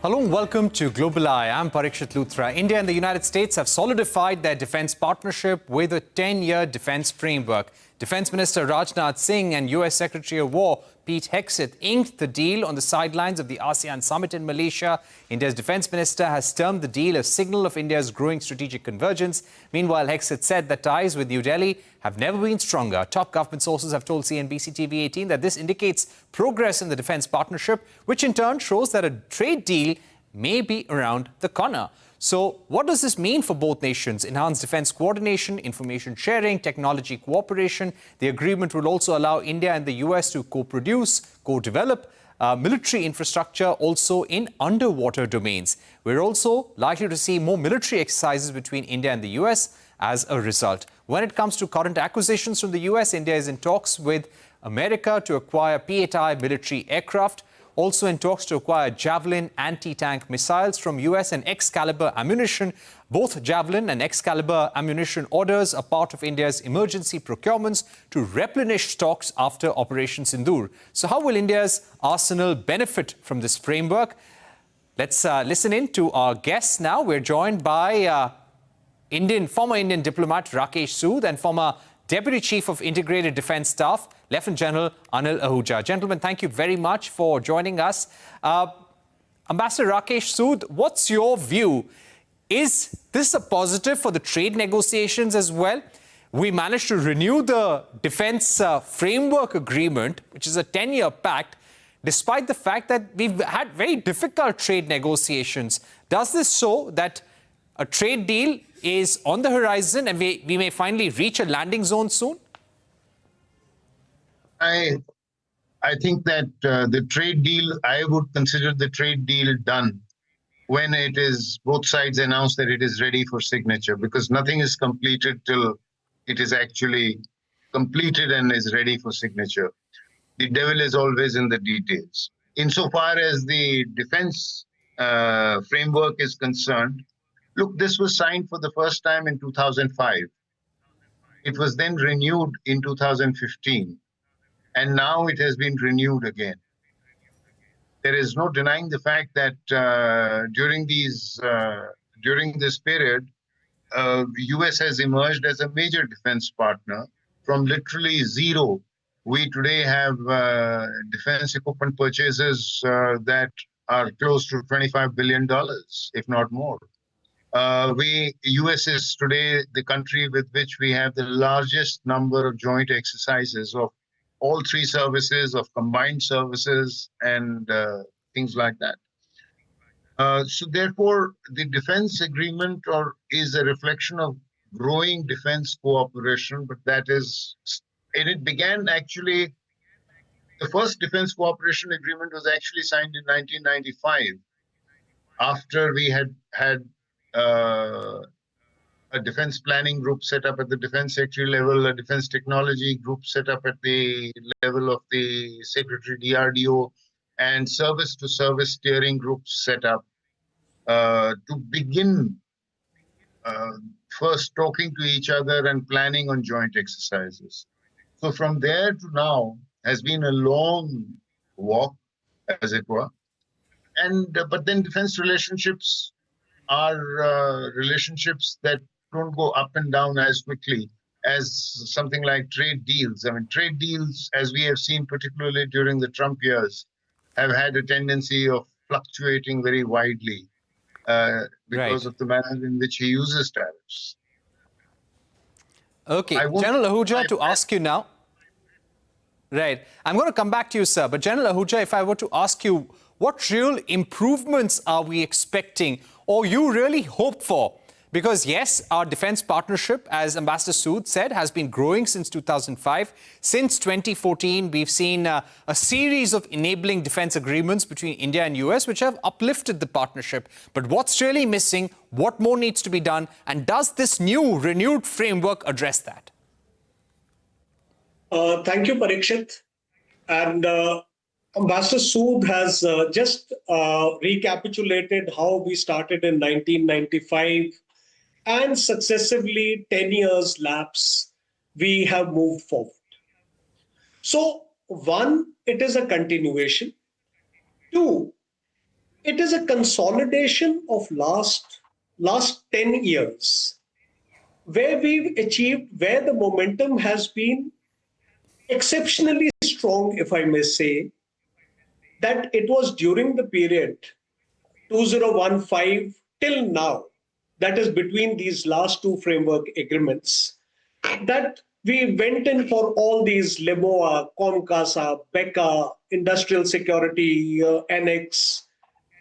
Hello and welcome to Global Eye. I'm Parikshit Luthra. India and the United States have solidified their defense partnership with a 10-year defense framework. Defense Minister Rajnath Singh and US Secretary of War Pete Hegseth inked the deal on the sidelines of the ASEAN summit in Malaysia. India's defense minister has termed the deal a signal of India's growing strategic convergence. Meanwhile, Hegseth said that ties with New Delhi have never been stronger. Top government sources have told CNBC-TV18 that this indicates progress in the defense partnership, which in turn shows that a trade deal may be around the corner. So what does this mean for both nations? Enhanced defense coordination, information sharing, technology cooperation. The agreement will also allow India and the US to co-produce, co-develop military infrastructure also in underwater domains. We're also likely to see more military exercises between India and the US as a result. When it comes to current acquisitions from the US, India is in talks with America to acquire P-8I military aircraft. Also in talks to acquire Javelin anti-tank missiles from US and Excalibur ammunition. Both Javelin and Excalibur ammunition orders are part of India's emergency procurements to replenish stocks after Operation Sindoor. So how will India's arsenal benefit from this framework? Let's listen in to our guests now. We're joined by former Indian diplomat Rakesh Sood and former Deputy Chief of Integrated Defence Staff, Lieutenant General Anil Ahuja. Gentlemen, thank you very much for joining us. Ambassador Rakesh Sood, what's your view? Is this a positive for the trade negotiations as well? We managed to renew the defence framework agreement, which is a 10-year pact, despite the fact that we've had very difficult trade negotiations. Does this show that a trade deal is on the horizon and we may finally reach a landing zone soon? I think that the trade deal, I would consider the trade deal done when it is both sides announce that it is ready for signature, because nothing is completed till it is actually completed and is ready for signature. The devil is always in the details. Insofar as the defense framework is concerned, look, this was signed for the first time in 2005. It was then renewed in 2015. And now it has been renewed again. There is no denying the fact that during this period, US has emerged as a major defense partner from literally zero. We today have defense equipment purchases that are close to $25 billion, if not more. US is today the country with which we have the largest number of joint exercises of all three services, of combined services, and things like that. So therefore, the defense agreement is a reflection of growing defense cooperation, but it began actually, the first defense cooperation agreement was actually signed in 1995, after we had a defense planning group set up at the defense secretary level, a defense technology group set up at the level of the secretary DRDO, and service-to-service steering groups set up to begin first talking to each other and planning on joint exercises. So from there to now has been a long walk, as it were. But then defense relationships are relationships that don't go up and down as quickly as something like trade deals. I mean, trade deals, as we have seen particularly during the Trump years, have had a tendency of fluctuating very widely because of the manner in which he uses tariffs. Okay, General Ahuja, to ask you now. Right. I'm going to come back to you, sir. But General Ahuja, if I were to ask you, what real improvements are we expecting or you really hope for? Because, yes, our defense partnership, as Ambassador Sood said, has been growing since 2005. Since 2014, we've seen a series of enabling defense agreements between India and US, which have uplifted the partnership. But what's really missing? What more needs to be done? And does this new, renewed framework address that? Thank you, Parikshit. And Ambassador Sood has just recapitulated how we started in 1995, and successively 10 years lapse, we have moved forward. So, one, it is a continuation. Two, it is a consolidation of last 10 years, where we've achieved, where the momentum has been exceptionally strong, if I may say, that it was during the period 2015 till now, that is between these last two framework agreements, that we went in for all these LEMOA, COMCASA, BECA, Industrial Security Annex,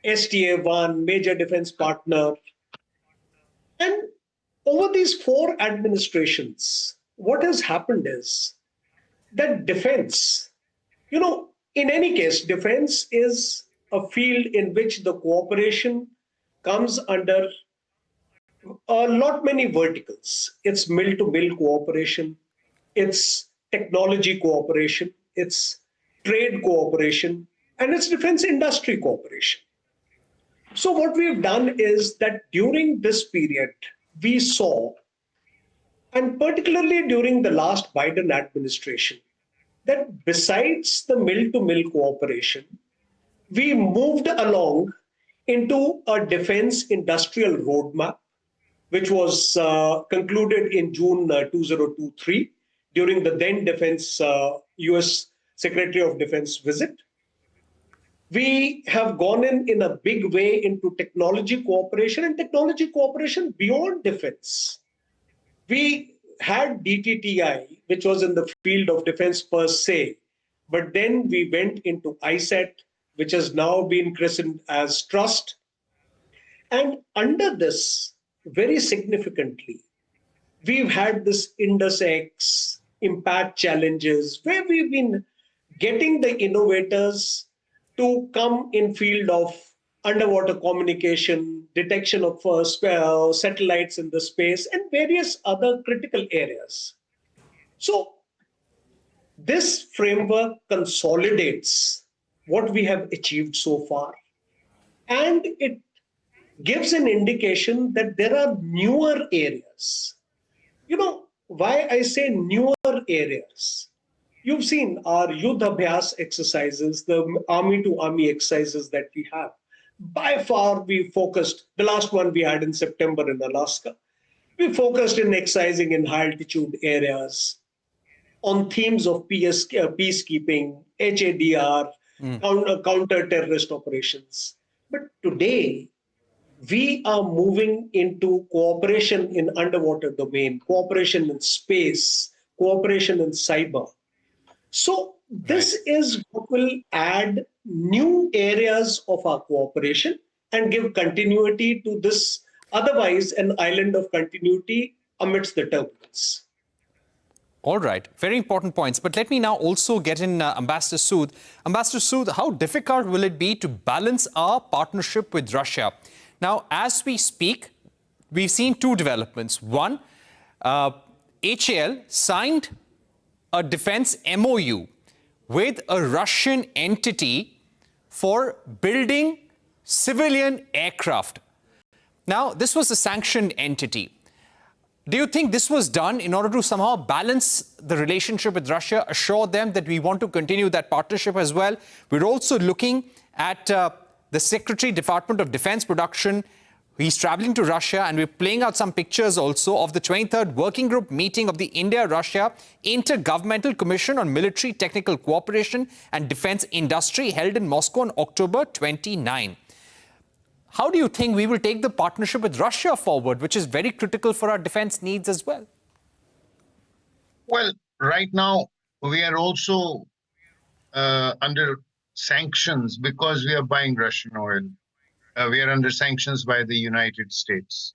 STA1, Major Defense Partner. And over these four administrations, what has happened is that defense, in any case, defense is a field in which the cooperation comes under a lot many verticals. It's mill to mill cooperation, it's technology cooperation, it's trade cooperation, and it's defense industry cooperation. So what we've done is that during this period, we saw, and particularly during the last Biden administration, that besides the mill to mill cooperation, we moved along into a defense industrial roadmap, which was concluded in June 2023 during the then defense US Secretary of Defense visit. We have gone in a big way into technology cooperation and technology cooperation beyond defense. We had DTTI, which was in the field of defense per se, but then we went into ISET, which has now been christened as Trust. And under this, very significantly, we've had this IndusX, impact challenges, where we've been getting the innovators to come in field of underwater communication, detection of satellites in the space, and various other critical areas. So this framework consolidates what we have achieved so far, and it gives an indication that there are newer areas. Why I say newer areas? You've seen our Yudh Abhyas exercises, the army to army exercises that we have. By far, we focused, the last one we had in September in Alaska, we focused in exercising in high altitude areas on themes of peacekeeping, HADR, counter-terrorist operations. But today, we are moving into cooperation in underwater domain, cooperation in space, cooperation in cyber. So this is what will add new areas of our cooperation and give continuity to this, otherwise an island of continuity amidst the turbulence. All right, very important points. But let me now also get in Ambassador Sood. Ambassador Sood, how difficult will it be to balance our partnership with Russia? Now, as we speak, we've seen two developments. One, HAL signed a defense MOU with a Russian entity for building civilian aircraft. Now, this was a sanctioned entity. Do you think this was done in order to somehow balance the relationship with Russia, assure them that we want to continue that partnership as well? We're also looking at the Secretary, Department of Defense Production. He's traveling to Russia, and we're playing out some pictures also of the 23rd Working Group meeting of the India-Russia Intergovernmental Commission on Military Technical Cooperation and Defense Industry held in Moscow on October 29. How do you think we will take the partnership with Russia forward, which is very critical for our defense needs as well? Well, right now, we are also under sanctions because we are buying Russian oil. We are under sanctions by the United States.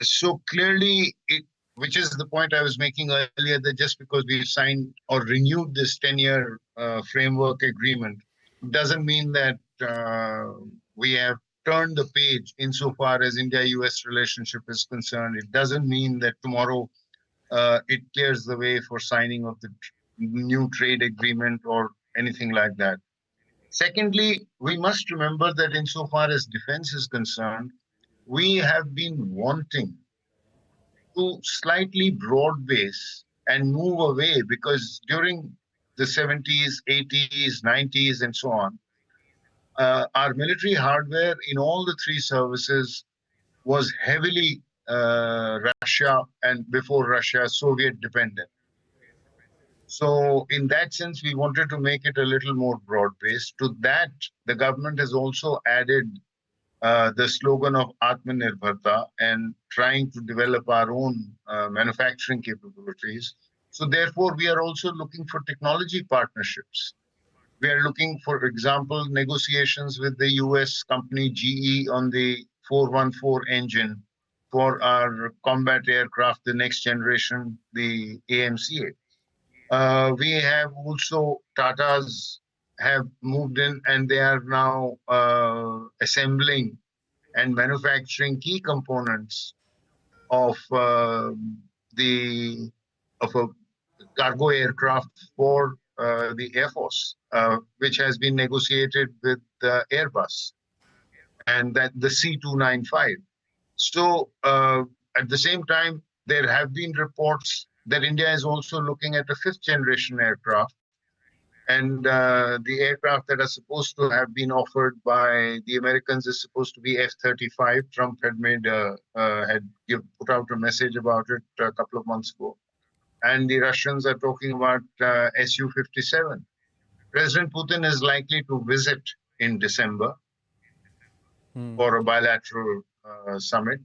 So clearly, which is the point I was making earlier, that just because we signed or renewed this 10-year framework agreement doesn't mean that we have turned the page insofar as India-US relationship is concerned. It doesn't mean that tomorrow it clears the way for signing of the new trade agreement or anything like that. Secondly, we must remember that insofar as defense is concerned, we have been wanting to slightly broad base and move away, because during the 70s, 80s, 90s, and so on, our military hardware in all the three services was heavily Russia and before Russia, Soviet dependent. So in that sense, we wanted to make it a little more broad-based. To that, the government has also added the slogan of Atmanirbharta and trying to develop our own manufacturing capabilities. So therefore, we are also looking for technology partnerships. We are looking, for example, negotiations with the US company GE on the 414 engine for our combat aircraft, the next generation, the AMCA. We have also, Tata's have moved in and they are now assembling and manufacturing key components of a cargo aircraft for the Air Force, which has been negotiated with Airbus, and that the C295. So at the same time, there have been reports that India is also looking at a fifth generation aircraft. And the aircraft that are supposed to have been offered by the Americans is supposed to be F-35. Trump had put out a message about it a couple of months ago. And the Russians are talking about Su-57. President Putin is likely to visit in December for a bilateral summit.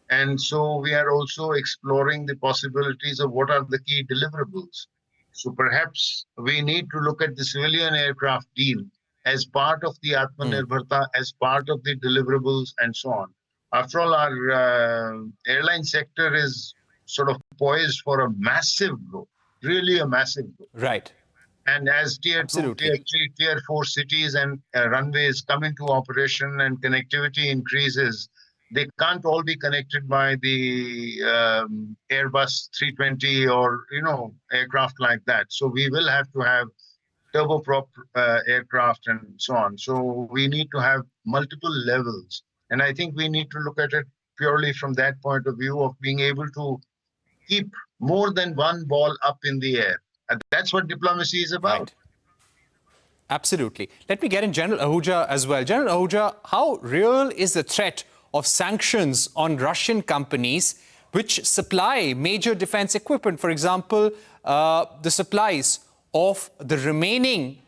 And so we are also exploring the possibilities of what are the key deliverables. So perhaps we need to look at the civilian aircraft deal as part of the Atmanirbharta, as part of the deliverables and so on. After all, our airline sector is sort of poised for a massive growth, really a massive growth. Right. And as tier 2, tier 3, tier 4 cities and runways come into operation and connectivity increases, they can't all be connected by the Airbus 320 or, aircraft like that. So we will have to have turboprop aircraft and so on. So we need to have multiple levels. And I think we need to look at it purely from that point of view of being able to keep more than one ball up in the air. And that's what diplomacy is about. Right. Absolutely. Let me get in General Ahuja as well. General Ahuja, how real is the threat of sanctions on Russian companies which supply major defense equipment? For example, the supplies of the remaining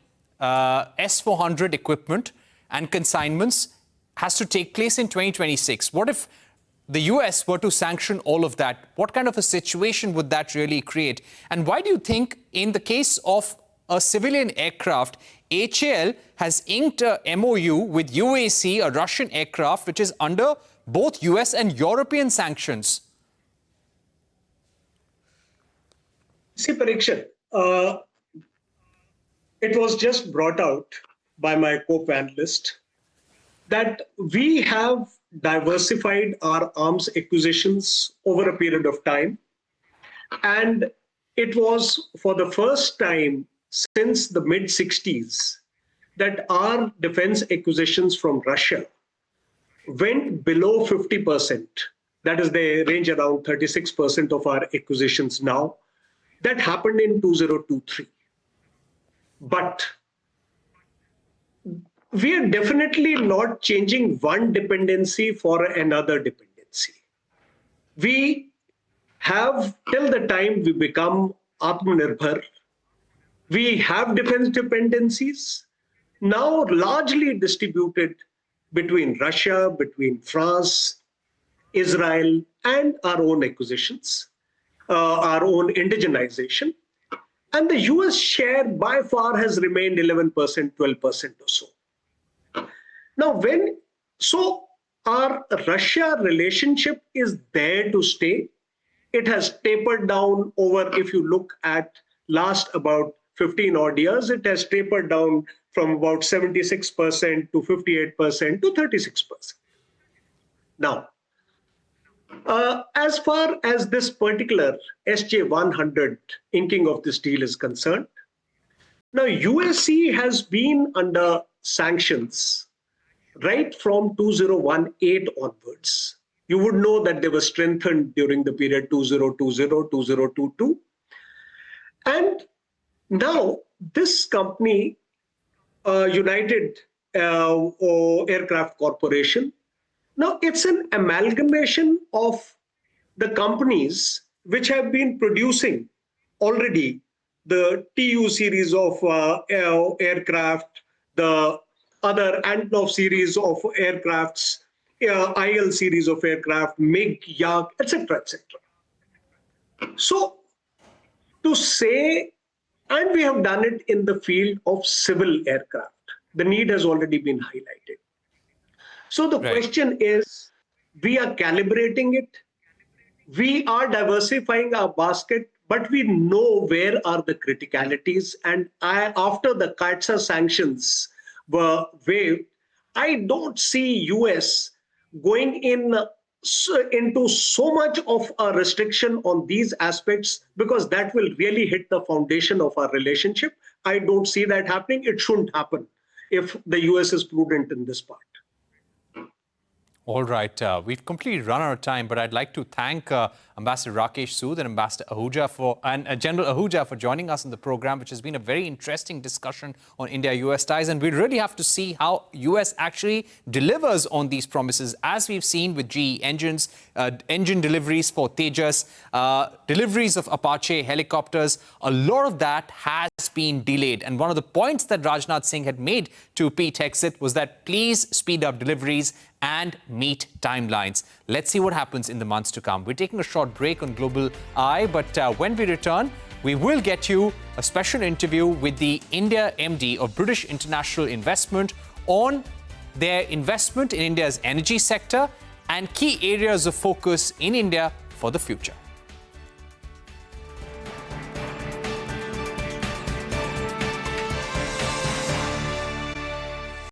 S-400 equipment and consignments has to take place in 2026. What if the US were to sanction all of that? What kind of a situation would that really create? And why do you think in the case of a civilian aircraft, HAL has inked a MOU with UAC, a Russian aircraft, which is under both US and European sanctions? See, Parikshit, it was just brought out by my co-panelist that we have diversified our arms acquisitions over a period of time. And it was for the first time since the mid-60s that our defense acquisitions from Russia went below 50%. That is, they range around 36% of our acquisitions now. That happened in 2023. But we are definitely not changing one dependency for another dependency. We have, till the time we become Atmanirbhar, we have defense dependencies, now largely distributed between Russia, between France, Israel, and our own acquisitions, our own indigenization. And the US share by far has remained 11%, 12% or so. Now, so our Russia relationship is there to stay. It has tapered down over, if you look at last about 15 odd years, it has tapered down from about 76% to 58% to 36%. Now, as far as this particular SJ-100 inking of this deal is concerned, now USC has been under sanctions right from 2018 onwards. You would know that they were strengthened during the period 2020, 2022. And now this company, United Aircraft Corporation. Now, it's an amalgamation of the companies which have been producing already the TU series of aircraft, the other Antonov series of aircrafts, IL series of aircraft, MiG, Yak, etc., etc. So, to say, and we have done it in the field of civil aircraft, the need has already been highlighted. So the question is, we are calibrating it, we are diversifying our basket, but we know where are the criticalities. And after the CAATSA sanctions were waived, I don't see US going into so much of a restriction on these aspects, because that will really hit the foundation of our relationship. I don't see that happening. It shouldn't happen if the US is prudent in this part. All right, we've completely run out of time, but I'd like to thank Ambassador Rakesh Sood and Ambassador Ahuja and General Ahuja for joining us in the program, which has been a very interesting discussion on India-US ties. And we really have to see how US actually delivers on these promises, as we've seen with GE engines, engine deliveries for Tejas, deliveries of Apache helicopters. A lot of that has been delayed. And one of the points that Rajnath Singh had made to Pete Hegseth was that please speed up deliveries and meet timelines. Let's see what happens in the months to come. We're taking a short break on Global Eye, but when we return, we will get you a special interview with the India MD of British International Investment on their investment in India's energy sector and key areas of focus in India for the future.